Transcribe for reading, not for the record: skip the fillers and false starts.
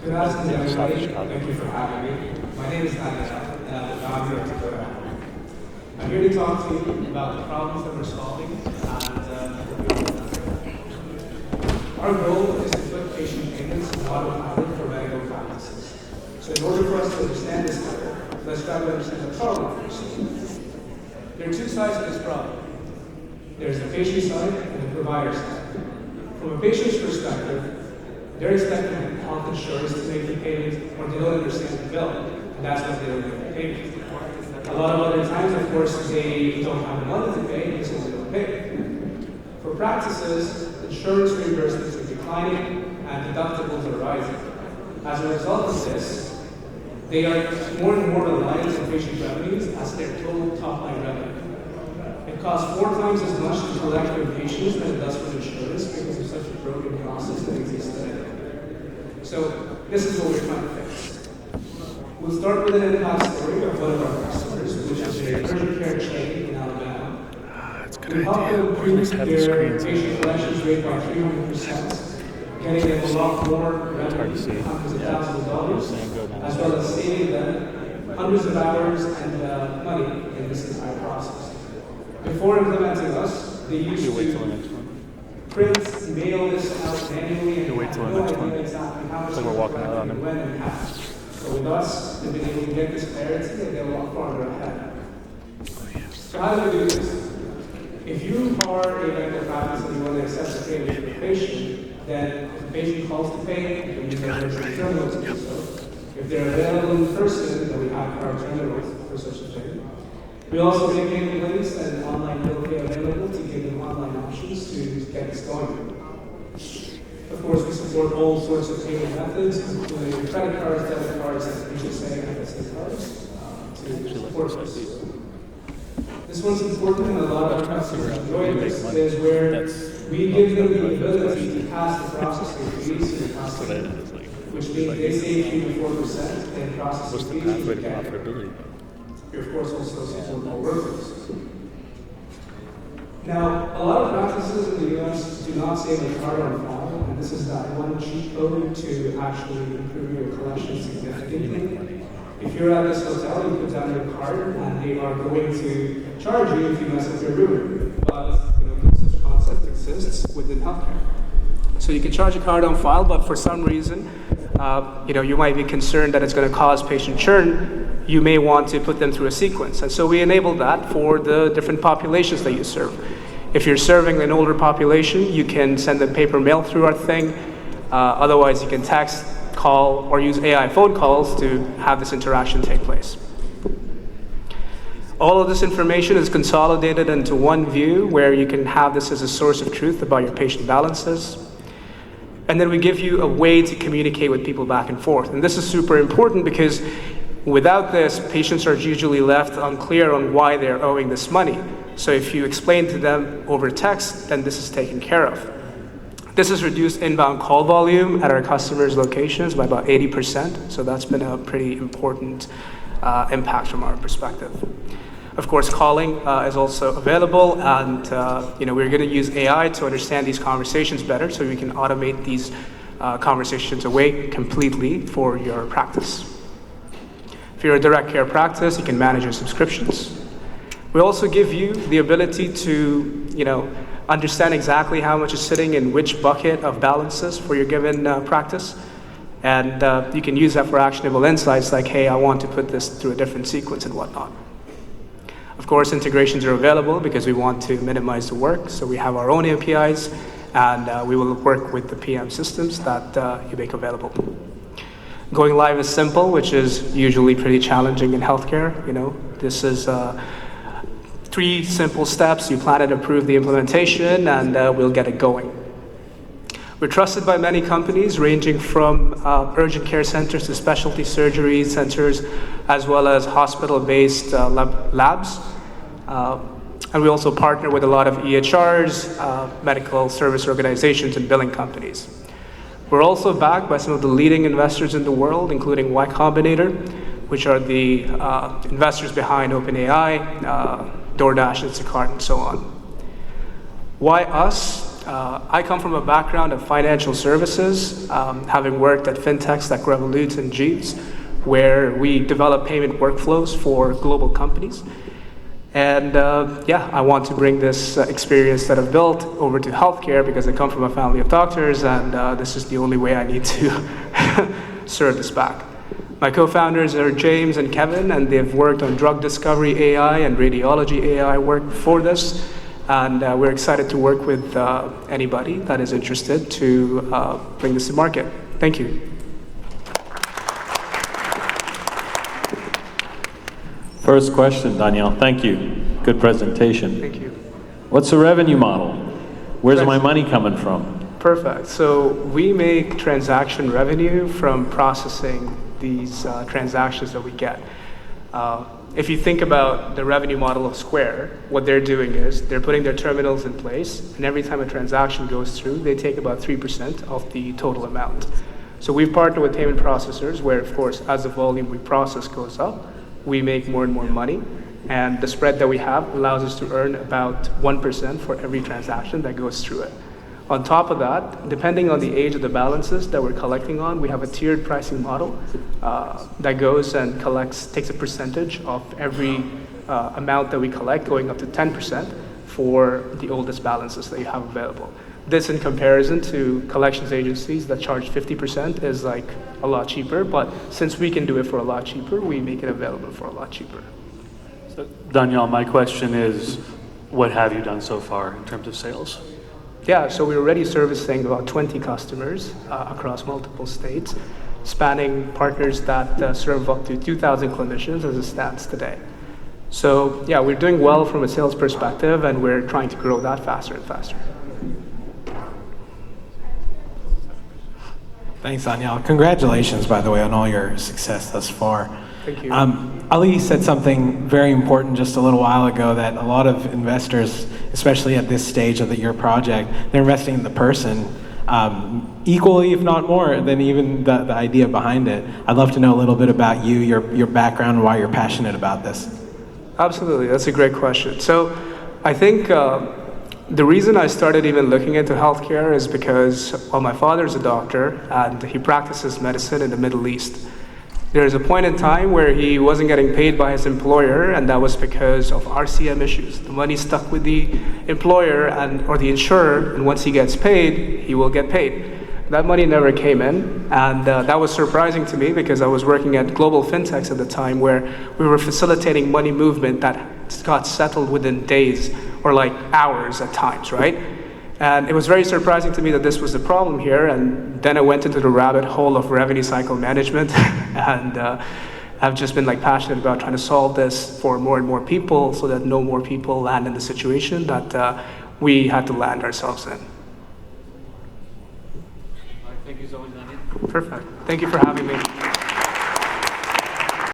Good afternoon, everybody. Thank you for having me. My name is Daniel, and I'm here at Decoda. I'm here to talk to you about the problems that we're solving, and our goal is to put patient payments in autopilot for medical practices. So in order for us to understand this better, let's try to understand the problem first. There are two sides to this problem. There's the patient side and the provider side. From a patient's perspective, they're expecting health insurance to make the payment, or they don't understand the bill, and that's what they don't make the payment. A lot of other times, of course, they don't have the money to pay, so they don't pay. For practices, insurance reimbursements are declining and deductibles are rising. As a result of this, they are more and more reliant on patient revenues as their total top-line revenue. It costs 4 times as much to collect from patients than it does for insurance because of such a broken process that exists today. So this is what we're trying to fix. We'll start with an impact story of one of our customers, which is a urgent care chain in Alabama. We helped them improve their patient collections rate by 300%, getting them a lot more revenue, hundreds of thousands of dollars, as well as saving them hundreds of hours and money in this entire process. Before implementing us, they used to print, mail this out manually, and had no idea exactly how much they were collecting and when and how. So with us, they've been able to get this clarity and they're a lot farther ahead. So how do we do this? If you are a medical practice and you want to access a payment for the patient, then if the patient calls to pay, you can use our virtual terminal to do so. If they're available in person, then we have our terminals for such a thing. We also make payment links and online bill pay available to give them online options to get this going. Of course, we support all sorts of payment methods, including credit cards, debit cards, and HSA and FSA cards to support this. This one's important, and a lot of our customers enjoy this, is where we give them the ability to pass the processing fees to the customer, which means they save 3 to 4% in processing fees. We, of course, also support more workers. Now, a lot of practices in the US do not save a card on file, and this is that one cheat code to actually improve your collection significantly. If you're at this hotel, you put down your card, and they are going to charge you if you mess up your room. But no such concept exists within healthcare. So you can charge a card on file, but for some reason, you might be concerned that it's going to cause patient churn. You may want to put them through a sequence. And so we enable that for the different populations that you serve. If you're serving an older population, you can send them paper mail through our thing. Otherwise, you can text, call, or use AI phone calls to have this interaction take place. All of this information is consolidated into one view where you can have this as a source of truth about your patient balances. And then we give you a way to communicate with people back and forth. And this is super important because without this, patients are usually left unclear on why they're owing this money. So if you explain to them over text, then this is taken care of. This has reduced inbound call volume at our customers' locations by about 80%. So that's been a pretty important impact from our perspective. Of course, calling is also available, and we're going to use AI to understand these conversations better so we can automate these conversations away completely for your practice. If you're a direct care practice, you can manage your subscriptions. We also give you the ability to, understand exactly how much is sitting in which bucket of balances for your given practice. And you can use that for actionable insights like, hey, I want to put this through a different sequence and whatnot. Of course, integrations are available because we want to minimize the work. So we have our own APIs, and we will work with the PM systems that you make available. Going live is simple, which is usually pretty challenging in healthcare. This is 3 simple steps. You plan and approve the implementation, and we'll get it going. We're trusted by many companies, ranging from urgent care centers to specialty surgery centers, as well as hospital-based labs. And we also partner with a lot of EHRs, medical service organizations, and billing companies. We're also backed by some of the leading investors in the world, including Y Combinator, which are the investors behind OpenAI, DoorDash, Instacart, and so on. Why us? I come from a background of financial services, having worked at fintechs like Revolut and Jeeves, where we develop payment workflows for global companies. And yeah, I want to bring this experience that I've built over to healthcare because I come from a family of doctors, and this is the only way I need to serve this back. My co-founders are James and Kevin, and they've worked on drug discovery AI and radiology AI work before this. And we're excited to work with anybody that is interested to bring this to market. Thank you. First question, Daniel. Thank you. Good presentation. Thank you. What's the revenue model? Where's my money coming from? Perfect. So we make transaction revenue from processing these transactions that we get. If you think about the revenue model of Square, what they're doing is they're putting their terminals in place, and every time a transaction goes through, they take about 3% of the total amount. So we've partnered with payment processors where, of course, as the volume we process goes up, we make more and more money. And the spread that we have allows us to earn about 1% for every transaction that goes through it. On top of that, depending on the age of the balances that we're collecting on, we have a tiered pricing model that goes and takes a percentage of every amount that we collect, going up to 10% for the oldest balances that you have available. This, in comparison to collections agencies that charge 50%, is like a lot cheaper, but since we can do it for a lot cheaper, we make it available for a lot cheaper. So, Daniel, my question is, what have you done so far in terms of sales? Yeah, so we're already servicing about 20 customers across multiple states, spanning partners that serve up to 2,000 clinicians as it stands today. So yeah, we're doing well from a sales perspective, and we're trying to grow that faster and faster. Thanks, Daniel. Congratulations, by the way, on all your success thus far. Thank you. Ali said something very important just a little while ago, that a lot of investors, especially at this stage of your project, they're investing in the person equally, if not more, than even the idea behind it. I'd love to know a little bit about you, your background, and why you're passionate about this. Absolutely, that's a great question. So I think the reason I started even looking into healthcare is because, well, my father's a doctor, and he practices medicine in the Middle East. There's a point in time where he wasn't getting paid by his employer, and that was because of RCM issues. The money stuck with the employer or the insurer, and once he gets paid, he will get paid. That money never came in, and that was surprising to me because I was working at global fintechs at the time where we were facilitating money movement that got settled within days or like hours at times, right? And it was very surprising to me that this was the problem here, and then I went into the rabbit hole of revenue cycle management, and I've just been like passionate about trying to solve this for more and more people so that no more people land in the situation that we had to land ourselves in. Thank you so much, Daniel. Perfect. Thank you for having me.